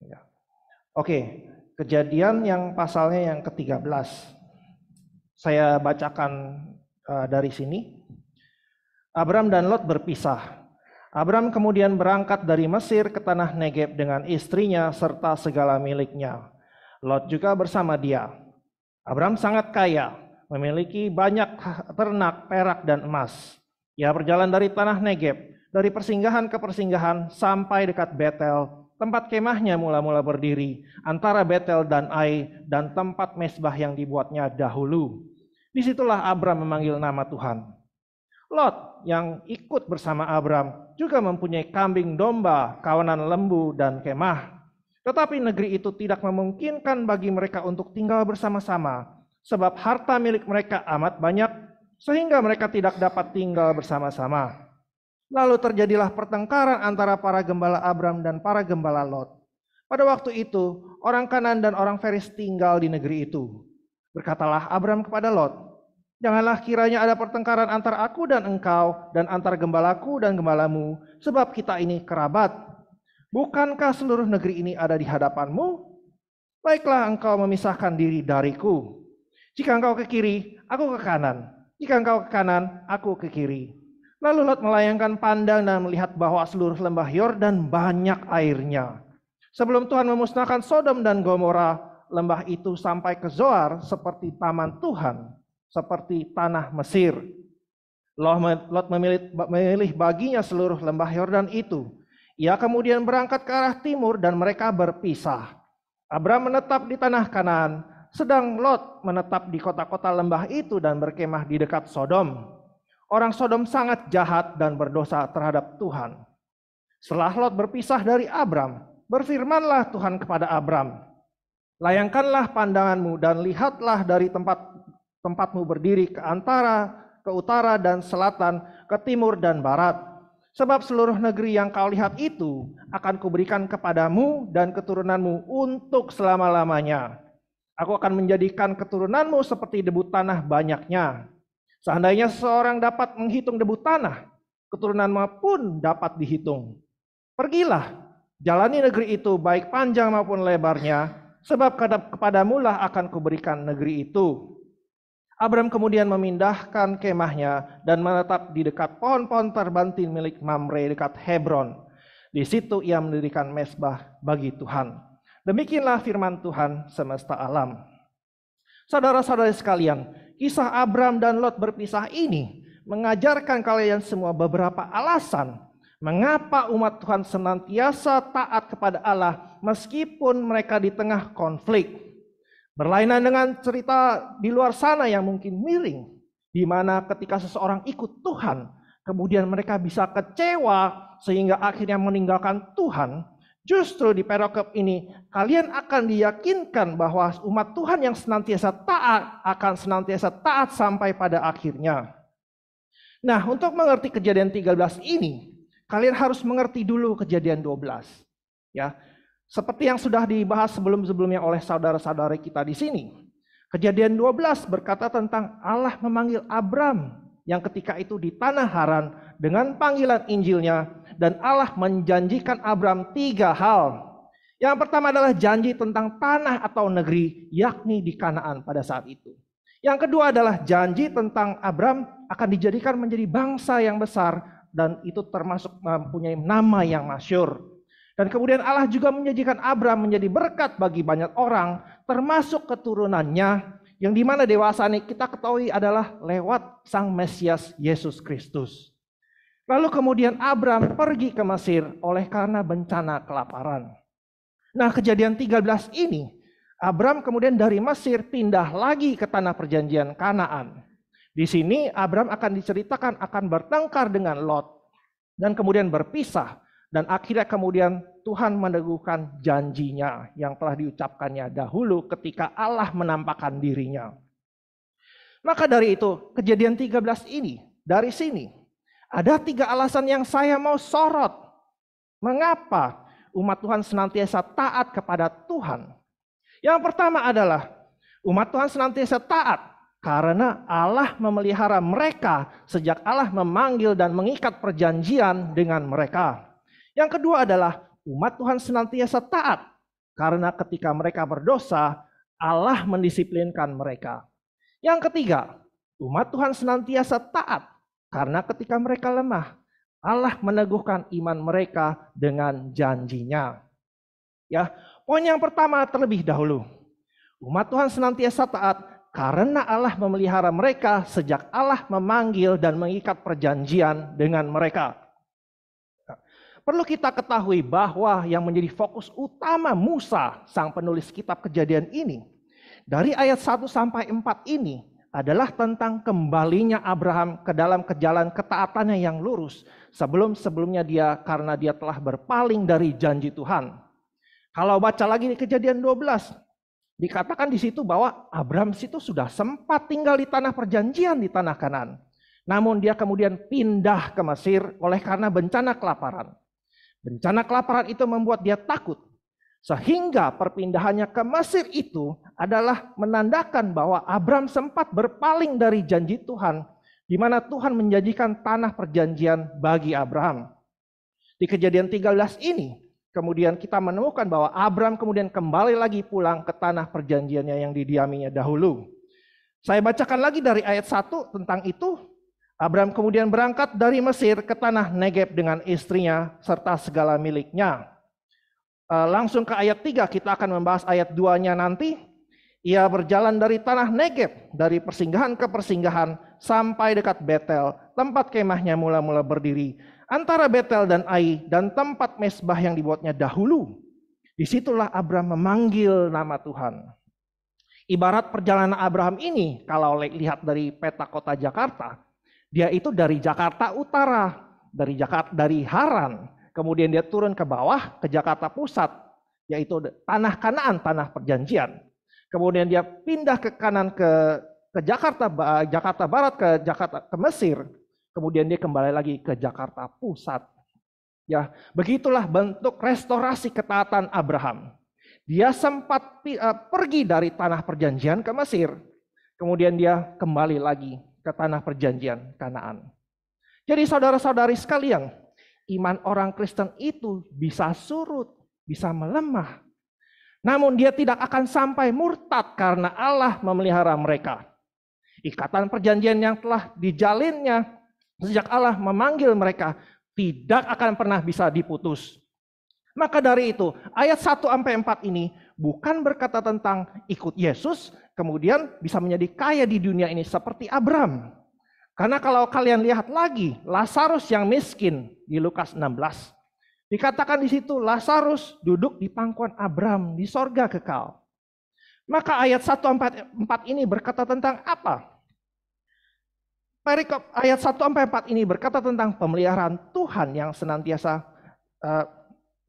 Ya. Oke, Kejadian yang pasalnya yang ke-13. Saya bacakan dari sini. Abram dan Lot berpisah. Abram kemudian berangkat dari Mesir ke tanah Negeb dengan istrinya serta segala miliknya. Lot juga bersama dia. Abram sangat kaya, memiliki banyak ternak, perak, dan emas. Ia berjalan dari tanah Negeb, dari persinggahan ke persinggahan sampai dekat Betel, tempat kemahnya mula-mula berdiri, antara Betel dan Ai, dan tempat mesbah yang dibuatnya dahulu. Disitulah Abram memanggil nama Tuhan. Lot yang ikut bersama Abram juga mempunyai kambing domba, kawanan lembu, dan kemah. Tetapi negeri itu tidak memungkinkan bagi mereka untuk tinggal bersama-sama, sebab harta milik mereka amat banyak, sehingga mereka tidak dapat tinggal bersama-sama. Lalu terjadilah pertengkaran antara para gembala Abram dan para gembala Lot. Pada waktu itu, orang Kanan dan orang Feris tinggal di negeri itu. Berkatalah Abram kepada Lot, "Janganlah kiranya ada pertengkaran antara aku dan engkau, dan antara gembalaku dan gembalamu, sebab kita ini kerabat. Bukankah seluruh negeri ini ada di hadapanmu? Baiklah engkau memisahkan diri dariku. Jika engkau ke kiri, aku ke kanan. Jika engkau ke kanan, aku ke kiri." Lalu Lot melayangkan pandang dan melihat bahwa seluruh lembah Yordan banyak airnya. Sebelum Tuhan memusnahkan Sodom dan Gomora, lembah itu sampai ke Zoar seperti taman Tuhan, seperti tanah Mesir. Lot memilih baginya seluruh lembah Yordan itu. Ia kemudian berangkat ke arah timur dan mereka berpisah. Abram menetap di tanah Kanaan, sedang Lot menetap di kota-kota lembah itu dan berkemah di dekat Sodom. Orang Sodom sangat jahat dan berdosa terhadap Tuhan. Setelah Lot berpisah dari Abram, berfirmanlah Tuhan kepada Abram, "Layangkanlah pandanganmu dan lihatlah dari tempatmu berdiri ke utara dan selatan, ke timur dan barat. Sebab seluruh negeri yang kau lihat itu akan kuberikan kepadamu dan keturunanmu untuk selama-lamanya. Aku akan menjadikan keturunanmu seperti debu tanah banyaknya. Seandainya seseorang dapat menghitung debu tanah, keturunanmu pun dapat dihitung. Pergilah, jalani negeri itu baik panjang maupun lebarnya, sebab kepadamulah akan kuberikan negeri itu." Abram kemudian memindahkan kemahnya dan menetap di dekat pohon-pohon terbantin milik Mamre dekat Hebron. Di situ ia mendirikan mesbah bagi Tuhan. Demikianlah firman Tuhan semesta alam. Saudara-saudara sekalian, kisah Abram dan Lot berpisah ini mengajarkan kalian semua beberapa alasan mengapa umat Tuhan senantiasa taat kepada Allah meskipun mereka di tengah konflik. Berlainan dengan cerita di luar sana yang mungkin miring, di mana ketika seseorang ikut Tuhan, kemudian mereka bisa kecewa sehingga akhirnya meninggalkan Tuhan. Justru di perikop ini kalian akan diyakinkan bahwa umat Tuhan yang senantiasa taat akan senantiasa taat sampai pada akhirnya. Nah, untuk mengerti Kejadian 13 ini, kalian harus mengerti dulu Kejadian 12. Ya, seperti yang sudah dibahas sebelum-sebelumnya oleh saudara-saudara kita di sini. Kejadian 12 berkata tentang Allah memanggil Abram yang ketika itu di tanah Haran dengan panggilan Injilnya, dan Allah menjanjikan Abram 3 hal. Yang pertama adalah janji tentang tanah atau negeri, yakni di Kanaan pada saat itu. Yang kedua adalah janji tentang Abram akan dijadikan menjadi bangsa yang besar, dan itu termasuk mempunyai nama yang masyhur. Dan kemudian Allah juga menjanjikan Abram menjadi berkat bagi banyak orang, termasuk keturunannya, yang dimana dewasa ini kita ketahui adalah lewat Sang Mesias Yesus Kristus. Lalu kemudian Abram pergi ke Mesir oleh karena bencana kelaparan. Nah, Kejadian 13 ini, Abram kemudian dari Mesir pindah lagi ke tanah perjanjian Kanaan. Di sini Abram akan diceritakan akan bertengkar dengan Lot dan kemudian berpisah, dan akhirnya kemudian Tuhan meneguhkan janjinya yang telah diucapkannya dahulu ketika Allah menampakkan dirinya. Maka dari itu, Kejadian 13 ini, dari sini ada 3 alasan yang saya mau sorot. Mengapa umat Tuhan senantiasa taat kepada Tuhan? Yang pertama adalah umat Tuhan senantiasa taat karena Allah memelihara mereka sejak Allah memanggil dan mengikat perjanjian dengan mereka. Yang kedua adalah umat Tuhan senantiasa taat karena ketika mereka berdosa, Allah mendisiplinkan mereka. Yang ketiga, umat Tuhan senantiasa taat, karena ketika mereka lemah, Allah meneguhkan iman mereka dengan janjinya. Ya, poin yang pertama terlebih dahulu. Umat Tuhan senantiasa taat karena Allah memelihara mereka sejak Allah memanggil dan mengikat perjanjian dengan mereka. Perlu kita ketahui bahwa yang menjadi fokus utama Musa, sang penulis kitab Kejadian ini, dari ayat 1 sampai 4 ini adalah tentang kembalinya Abraham ke dalam jalan ketaatannya yang lurus sebelumnya karena dia telah berpaling dari janji Tuhan. Kalau baca lagi di Kejadian 12, dikatakan di situ bahwa Abraham situ sudah sempat tinggal di tanah perjanjian di tanah Kanaan. Namun dia kemudian pindah ke Mesir oleh karena bencana kelaparan. Bencana kelaparan itu membuat dia takut. Sehingga perpindahannya ke Mesir itu adalah menandakan bahwa Abraham sempat berpaling dari janji Tuhan, di mana Tuhan menjanjikan tanah perjanjian bagi Abraham. Di Kejadian 13 ini, kemudian kita menemukan bahwa Abraham kemudian kembali lagi pulang ke tanah perjanjiannya yang didiaminya dahulu. Saya bacakan lagi dari ayat 1 tentang itu. Abraham kemudian berangkat dari Mesir ke tanah Negeb dengan istrinya serta segala miliknya. Langsung ke ayat 3, kita akan membahas ayat 2-nya nanti. Ia berjalan dari tanah Negeb, dari persinggahan ke persinggahan sampai dekat Betel, tempat kemahnya mula-mula berdiri, antara Betel dan Ai, dan tempat mesbah yang dibuatnya dahulu. Disitulah Abraham memanggil nama Tuhan. Ibarat perjalanan Abraham ini, kalau lihat dari peta kota Jakarta, dia itu dari Jakarta Utara, dari Haran, kemudian dia turun ke bawah ke Jakarta Pusat, yaitu tanah Kanaan, tanah perjanjian. Kemudian dia pindah ke kanan ke Jakarta Barat, ke Mesir. Kemudian dia kembali lagi ke Jakarta Pusat. Ya, begitulah bentuk restorasi ketaatan Abraham. Dia sempat pergi dari tanah perjanjian ke Mesir. Kemudian dia kembali lagi ke tanah perjanjian Kanaan. Jadi saudara-saudari sekalian, iman orang Kristen itu bisa surut, bisa melemah. Namun dia tidak akan sampai murtad karena Allah memelihara mereka. Ikatan perjanjian yang telah dijalinnya sejak Allah memanggil mereka tidak akan pernah bisa diputus. Maka dari itu, ayat 1-4 ini bukan berkata tentang ikut Yesus, kemudian bisa menjadi kaya di dunia ini seperti Abraham. Karena kalau kalian lihat lagi, Lazarus yang miskin di Lukas 16, dikatakan di situ Lazarus duduk di pangkuan Abraham di sorga kekal. Maka ayat 1-4 ini berkata tentang apa? Perikop ayat 1-4 ini berkata tentang pemeliharaan Tuhan yang senantiasa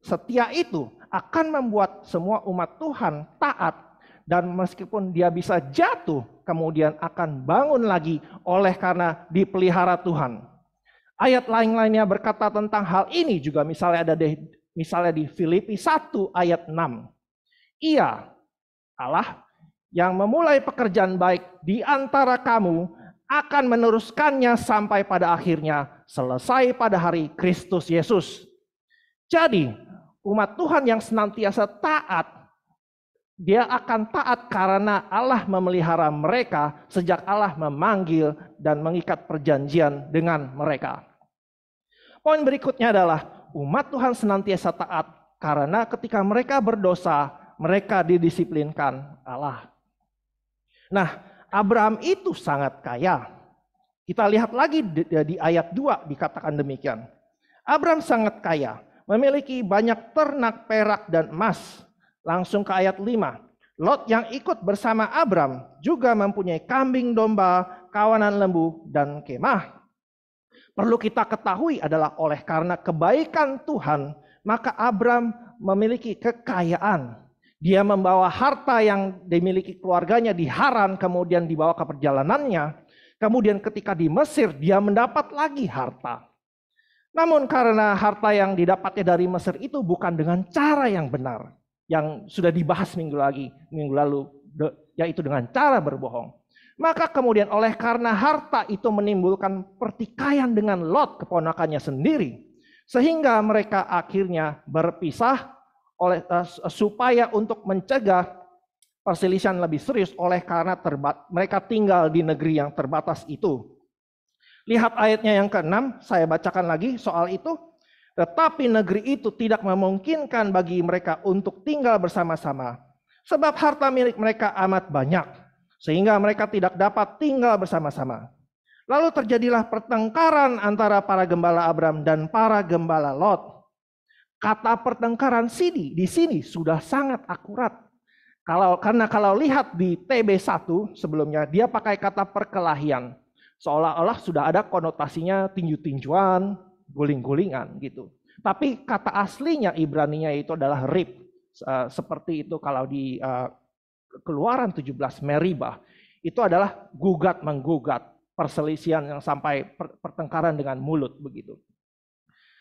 setia itu akan membuat semua umat Tuhan taat, dan meskipun dia bisa jatuh kemudian akan bangun lagi oleh karena dipelihara Tuhan. Ayat lain-lainnya berkata tentang hal ini juga, misalnya di Filipi 1 ayat 6. Ia, Allah, yang memulai pekerjaan baik di antara kamu akan meneruskannya sampai pada akhirnya, selesai pada hari Kristus Yesus. Jadi, umat Tuhan yang senantiasa taat, dia akan taat karena Allah memelihara mereka sejak Allah memanggil dan mengikat perjanjian dengan mereka. Poin berikutnya adalah umat Tuhan senantiasa taat karena ketika mereka berdosa, mereka didisiplinkan Allah. Nah, Abraham itu sangat kaya. Kita lihat lagi di ayat 2 dikatakan demikian. Abraham sangat kaya, memiliki banyak ternak perak dan emas. Langsung ke ayat 5. Lot yang ikut bersama Abraham juga mempunyai kambing domba, kawanan lembu, dan kemah. Perlu kita ketahui adalah oleh karena kebaikan Tuhan, maka Abraham memiliki kekayaan. Dia membawa harta yang dimiliki keluarganya di Haran, kemudian dibawa ke perjalanannya. Kemudian ketika di Mesir, dia mendapat lagi harta. Namun karena harta yang didapatnya dari Mesir itu bukan dengan cara yang benar, yang sudah dibahas minggu lalu, yaitu dengan cara berbohong. Maka kemudian oleh karena harta itu menimbulkan pertikaian dengan Lot, keponakannya sendiri, sehingga mereka akhirnya berpisah supaya untuk mencegah perselisihan lebih serius oleh karena mereka tinggal di negeri yang terbatas itu. Lihat ayatnya yang ke-6, saya bacakan lagi soal itu. Tetapi negeri itu tidak memungkinkan bagi mereka untuk tinggal bersama-sama, sebab harta milik mereka amat banyak, sehingga mereka tidak dapat tinggal bersama-sama. Lalu terjadilah pertengkaran antara para gembala Abram dan para gembala Lot. Kata pertengkaran di sini sudah sangat akurat. Karena kalau lihat di TB1 sebelumnya, dia pakai kata perkelahian. Seolah-olah sudah ada konotasinya tinju-tinjuan, guling-gulingan gitu. Tapi kata aslinya Ibraninya itu adalah rib. Seperti itu kalau di Keluaran 17 meribah. Itu adalah gugat-menggugat. Perselisihan yang sampai pertengkaran dengan mulut begitu.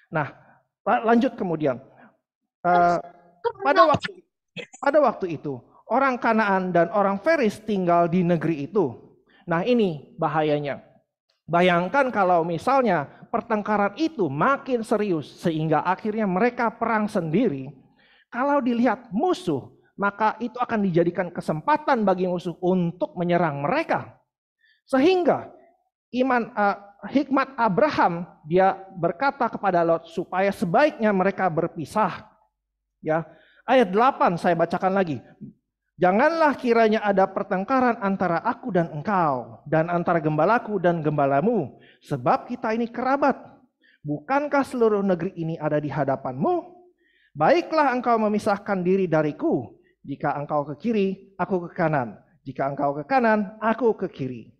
Nah, lanjut kemudian. Pada waktu itu, orang Kanaan dan orang Feris tinggal di negeri itu. Nah, ini bahayanya. Bayangkan kalau misalnya pertengkaran itu makin serius sehingga akhirnya mereka perang sendiri. Kalau dilihat musuh, maka itu akan dijadikan kesempatan bagi musuh untuk menyerang mereka. Sehingga hikmat Abraham, dia berkata kepada Lot supaya sebaiknya mereka berpisah. Ya, ayat 8 saya bacakan lagi. Janganlah kiranya ada pertengkaran antara aku dan engkau, dan antara gembalaku dan gembalamu, sebab kita ini kerabat. Bukankah seluruh negeri ini ada di hadapanmu? Baiklah engkau memisahkan diri dariku. Jika engkau ke kiri, aku ke kanan. Jika engkau ke kanan, aku ke kiri.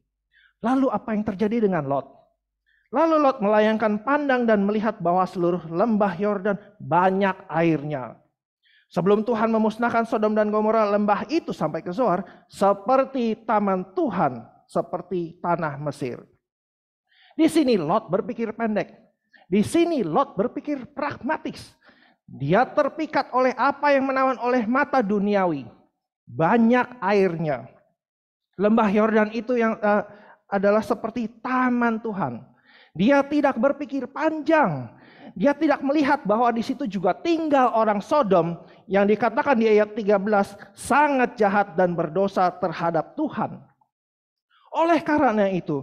Lalu apa yang terjadi dengan Lot? Lalu Lot melayangkan pandang dan melihat bahwa seluruh lembah Yordan banyak airnya. Sebelum Tuhan memusnahkan Sodom dan Gomora, lembah itu sampai ke Zoar seperti taman Tuhan, seperti tanah Mesir. Di sini Lot berpikir pendek. Di sini Lot berpikir pragmatis. Dia terpikat oleh apa yang menawan oleh mata duniawi. Banyak airnya. Lembah Yordan itu yang adalah seperti taman Tuhan. Dia tidak berpikir panjang. Dia tidak melihat bahwa di situ juga tinggal orang Sodom yang dikatakan di ayat 13 sangat jahat dan berdosa terhadap Tuhan. Oleh karena itu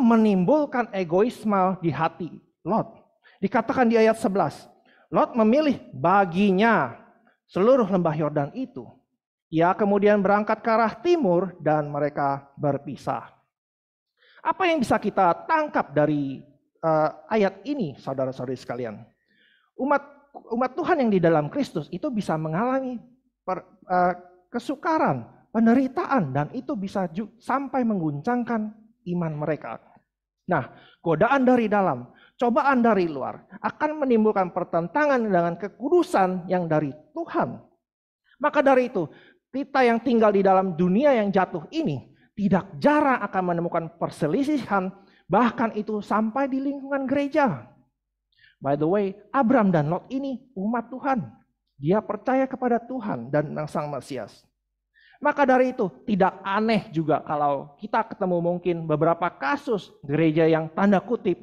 menimbulkan egoisme di hati Lot. Dikatakan di ayat 11, Lot memilih baginya seluruh lembah Yordan itu. Ia kemudian berangkat ke arah timur dan mereka berpisah. Apa yang bisa kita tangkap dari ayat ini, saudara-saudari sekalian? Umat Tuhan yang di dalam Kristus itu bisa mengalami kesukaran, penderitaan, dan itu bisa sampai mengguncangkan iman mereka. Nah, godaan dari dalam, cobaan dari luar akan menimbulkan pertentangan dengan kekudusan yang dari Tuhan. Maka dari itu, kita yang tinggal di dalam dunia yang jatuh ini tidak jarang akan menemukan perselisihan, bahkan itu sampai di lingkungan gereja. By the way, Abram dan Lot ini umat Tuhan. Dia percaya kepada Tuhan dan Sang Mesias. Maka dari itu tidak aneh juga kalau kita ketemu mungkin beberapa kasus gereja yang tanda kutip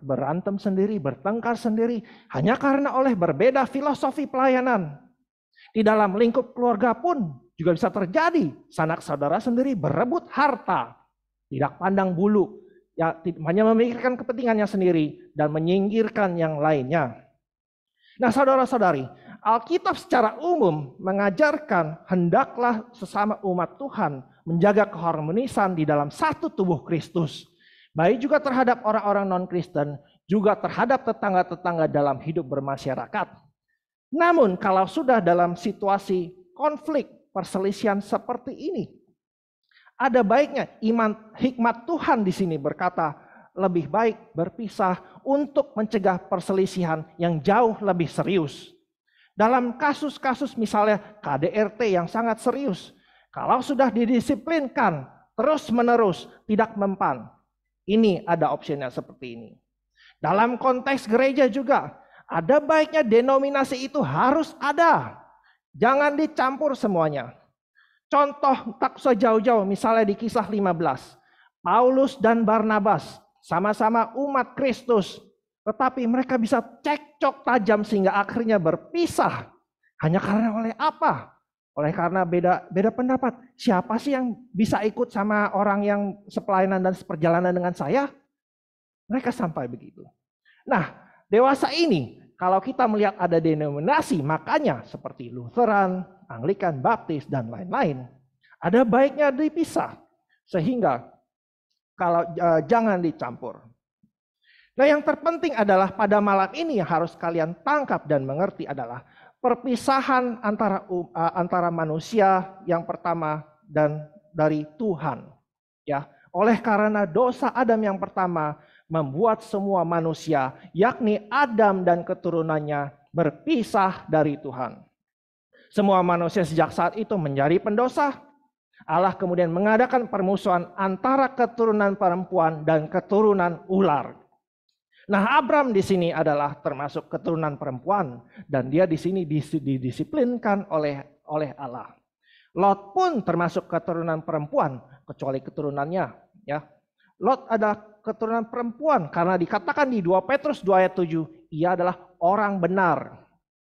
berantem sendiri, bertengkar sendiri, hanya karena oleh berbeda filosofi pelayanan. Di dalam lingkup keluarga pun juga bisa terjadi. Sanak saudara sendiri berebut harta, tidak pandang bulu, ya, hanya memikirkan kepentingannya sendiri dan menyingkirkan yang lainnya. Nah, saudara-saudari, Alkitab secara umum mengajarkan hendaklah sesama umat Tuhan menjaga keharmonisan di dalam satu tubuh Kristus. Baik juga terhadap orang-orang non-Kristen, juga terhadap tetangga-tetangga dalam hidup bermasyarakat. Namun kalau sudah dalam situasi konflik, perselisihan seperti ini, ada baiknya hikmat Tuhan di sini berkata, lebih baik berpisah untuk mencegah perselisihan yang jauh lebih serius. Dalam kasus-kasus misalnya KDRT yang sangat serius, kalau sudah didisiplinkan terus-menerus tidak mempan, ini ada opsinya seperti ini. Dalam konteks gereja juga, ada baiknya denominasi itu harus ada. Jangan dicampur semuanya. Contoh tak usah jauh-jauh, misalnya di Kisah 15. Paulus dan Barnabas sama-sama umat Kristus. Tetapi mereka bisa cekcok tajam sehingga akhirnya berpisah. Hanya karena oleh apa? Oleh karena beda pendapat. Siapa sih yang bisa ikut sama orang yang sepelayanan dan seperjalanan dengan saya? Mereka sampai begitu. Nah, dewasa ini, kalau kita melihat ada denominasi, makanya seperti Lutheran, Anglikan, Baptis, dan lain-lain, ada baiknya dipisah. Sehingga kalau jangan dicampur. Nah, yang terpenting adalah pada malam ini yang harus kalian tangkap dan mengerti adalah perpisahan antara manusia yang pertama dan dari Tuhan. Ya, oleh karena dosa Adam yang pertama membuat semua manusia, yakni Adam dan keturunannya, berpisah dari Tuhan. Semua manusia sejak saat itu menjadi pendosa. Allah kemudian mengadakan permusuhan antara keturunan perempuan dan keturunan ular. Nah, Abram di sini adalah termasuk keturunan perempuan dan dia di sini didisiplinkan oleh Allah. Lot pun termasuk keturunan perempuan kecuali keturunannya, ya. Lot adalah keturunan perempuan karena dikatakan di 2 Petrus 2 ayat 7 ia adalah orang benar.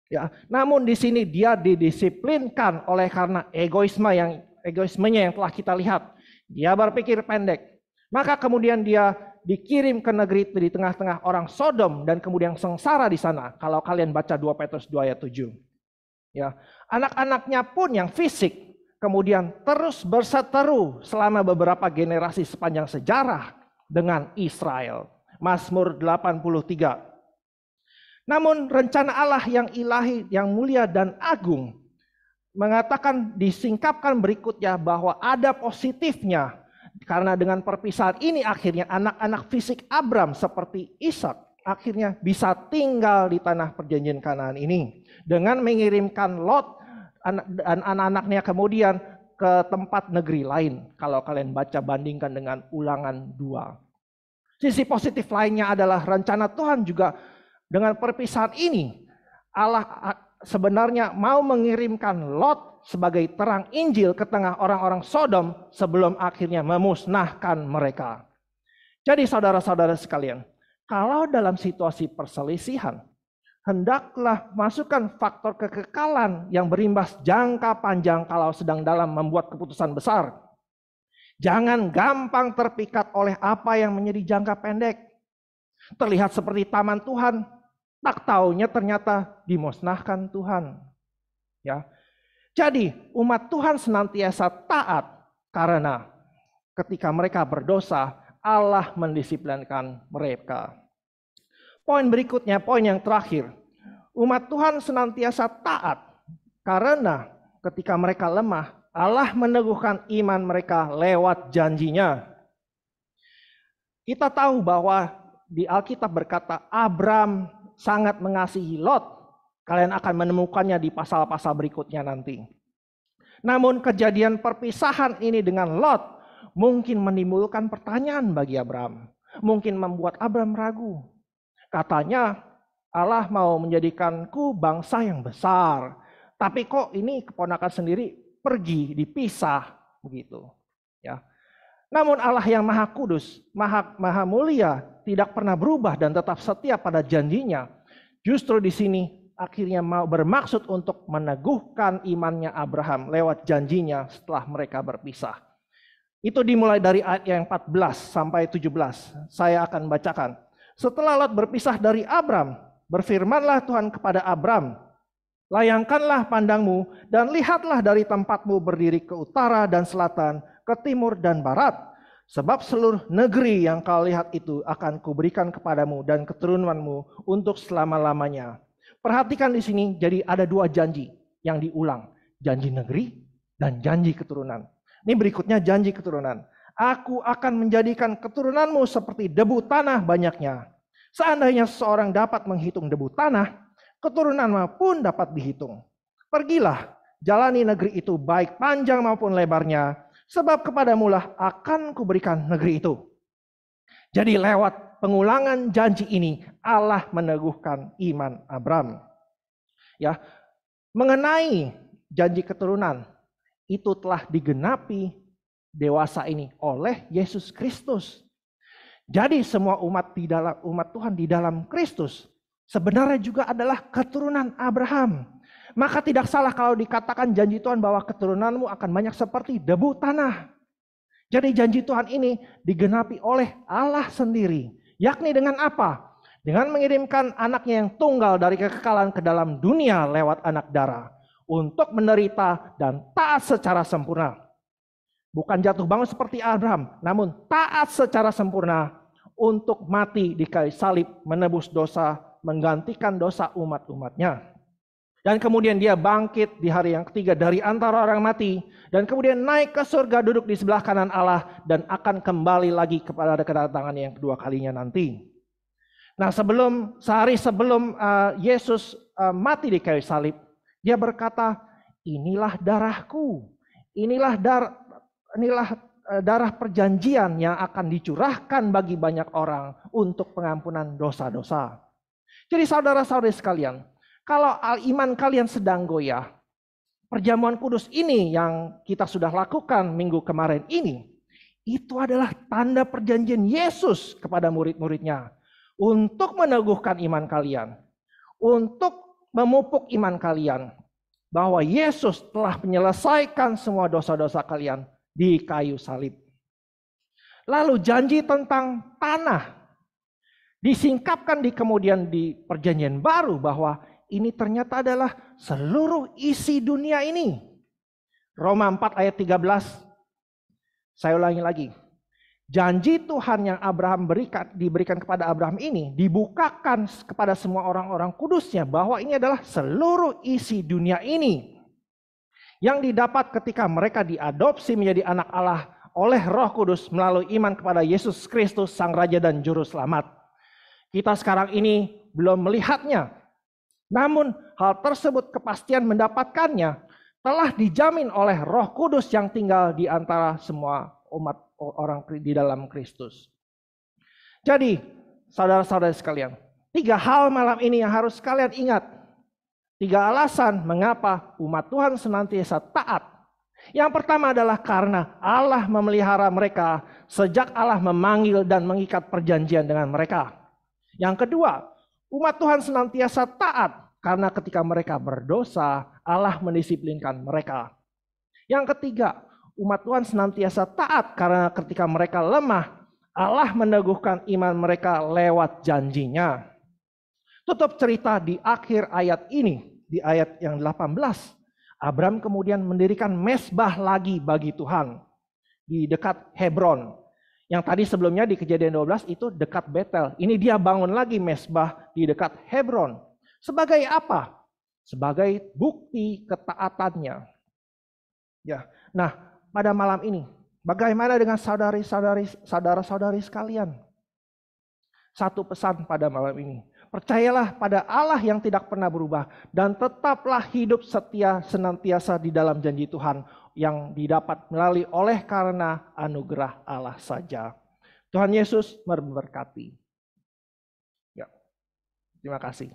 Ya, namun di sini dia didisiplinkan oleh karena egoismenya yang telah kita lihat. Dia berpikir pendek. Maka kemudian dia dikirim ke negeri di tengah-tengah orang Sodom dan kemudian sengsara di sana. Kalau kalian baca 2 Petrus 2 ayat 7. Ya, anak-anaknya pun yang fisik kemudian terus berseteru selama beberapa generasi sepanjang sejarah dengan Israel. Mazmur 83. Namun rencana Allah yang ilahi, yang mulia dan agung mengatakan disingkapkan berikutnya bahwa ada positifnya. Karena dengan perpisahan ini akhirnya anak-anak fisik Abram seperti Ishak akhirnya bisa tinggal di tanah perjanjian Kanaan ini. Dengan mengirimkan Lot dan anak-anaknya kemudian ke tempat negeri lain. Kalau kalian baca bandingkan dengan Ulangan 2. Sisi positif lainnya adalah rencana Tuhan juga dengan perpisahan ini. Allah sebenarnya mau mengirimkan Lot sebagai terang Injil ke tengah orang-orang Sodom sebelum akhirnya memusnahkan mereka. Jadi saudara-saudara sekalian, kalau dalam situasi perselisihan, hendaklah masukkan faktor kekekalan yang berimbas jangka panjang kalau sedang dalam membuat keputusan besar. Jangan gampang terpikat oleh apa yang menjadi jangka pendek. Terlihat seperti taman Tuhan, tak taunya ternyata dimusnahkan Tuhan. Ya. Jadi umat Tuhan senantiasa taat karena ketika mereka berdosa, Allah mendisiplinkan mereka. Poin berikutnya, poin yang terakhir. Umat Tuhan senantiasa taat karena ketika mereka lemah, Allah meneguhkan iman mereka lewat janjinya. Kita tahu bahwa di Alkitab berkata Abram sangat mengasihi Lot. Kalian akan menemukannya di pasal-pasal berikutnya nanti. Namun kejadian perpisahan ini dengan Lot mungkin menimbulkan pertanyaan bagi Abram. Mungkin membuat Abram ragu. Katanya Allah mau menjadikanku bangsa yang besar. Tapi kok ini keponakan sendiri pergi, dipisah begitu. Ya. Namun Allah yang maha kudus, maha mulia, tidak pernah berubah dan tetap setia pada janjinya. Justru di sini akhirnya mau bermaksud untuk meneguhkan imannya Abraham lewat janjinya setelah mereka berpisah. Itu dimulai dari ayat yang 14 sampai 17. Saya akan bacakan. Setelah Lot berpisah dari Abram, berfirmanlah Tuhan kepada Abram, layangkanlah pandangmu dan lihatlah dari tempatmu berdiri ke utara dan selatan, ke timur dan barat. Sebab seluruh negeri yang kau lihat itu akan kuberikan kepadamu dan keturunanmu untuk selama-lamanya. Perhatikan di sini, jadi ada 2 janji yang diulang. Janji negeri dan janji keturunan. Ini berikutnya janji keturunan. Aku akan menjadikan keturunanmu seperti debu tanah banyaknya. Seandainya seseorang dapat menghitung debu tanah, keturunanmu pun dapat dihitung. Pergilah, jalani negeri itu baik panjang maupun lebarnya, sebab kepadamulah akan kuberikan negeri itu. Jadi lewat pengulangan janji ini Allah meneguhkan iman Abram. Ya, mengenai janji keturunan itu telah digenapi dewasa ini oleh Yesus Kristus. Jadi semua umat Tuhan di dalam Kristus sebenarnya juga adalah keturunan Abraham. Maka tidak salah kalau dikatakan janji Tuhan bahwa keturunanmu akan banyak seperti debu tanah. Jadi janji Tuhan ini digenapi oleh Allah sendiri. Yakni dengan apa? Dengan mengirimkan anaknya yang tunggal dari kekekalan ke dalam dunia lewat anak darah. Untuk menderita dan taat secara sempurna. Bukan jatuh bangun seperti Abraham, namun taat secara sempurna untuk mati di kayu salib, menebus dosa, menggantikan dosa umat-umatnya. Dan kemudian dia bangkit di hari yang ketiga dari antara orang mati, dan kemudian naik ke surga, duduk di sebelah kanan Allah, dan akan kembali lagi kepada kedatangan yang kedua kalinya nanti. Nah, sehari sebelum Yesus mati di kayu salib, dia berkata, inilah darahku, inilah darah perjanjian yang akan dicurahkan bagi banyak orang untuk pengampunan dosa-dosa. Jadi saudara-saudari sekalian, kalau iman kalian sedang goyah, perjamuan kudus ini yang kita sudah lakukan minggu kemarin ini, itu adalah tanda perjanjian Yesus kepada murid-muridnya untuk meneguhkan iman kalian, untuk memupuk iman kalian, bahwa Yesus telah menyelesaikan semua dosa-dosa kalian di kayu salib. Lalu janji tentang tanah disingkapkan kemudian di perjanjian baru bahwa ini ternyata adalah seluruh isi dunia ini. Roma 4 ayat 13. Saya ulangi lagi. Janji Tuhan yang diberikan kepada Abraham ini dibukakan kepada semua orang-orang kudusnya bahwa ini adalah seluruh isi dunia ini yang didapat ketika mereka diadopsi menjadi anak Allah oleh Roh Kudus melalui iman kepada Yesus Kristus Sang Raja dan Juru Selamat. Kita sekarang ini belum melihatnya, namun hal tersebut kepastian mendapatkannya telah dijamin oleh Roh Kudus yang tinggal di antara semua umat orang di dalam Kristus. Jadi, saudara-saudara sekalian, 3 hal malam ini yang harus kalian ingat. 3 alasan mengapa umat Tuhan senantiasa taat. Yang pertama adalah karena Allah memelihara mereka sejak Allah memanggil dan mengikat perjanjian dengan mereka. Yang kedua, umat Tuhan senantiasa taat karena ketika mereka berdosa, Allah mendisiplinkan mereka. Yang ketiga, umat Tuhan senantiasa taat karena ketika mereka lemah, Allah meneguhkan iman mereka lewat janjinya. Tutup cerita di akhir ayat ini, di ayat yang 18. Abraham kemudian mendirikan mezbah lagi bagi Tuhan di dekat Hebron. Yang tadi sebelumnya di Kejadian 12 itu dekat Betel. Ini dia bangun lagi mezbah di dekat Hebron. Sebagai apa? Sebagai bukti ketaatannya. Ya. Nah, pada malam ini, bagaimana dengan saudara-saudari sekalian? Satu pesan pada malam ini. Percayalah pada Allah yang tidak pernah berubah dan tetaplah hidup setia senantiasa di dalam janji Tuhan yang didapat melalui oleh karena anugerah Allah saja. Tuhan Yesus memberkati. Ya. Terima kasih.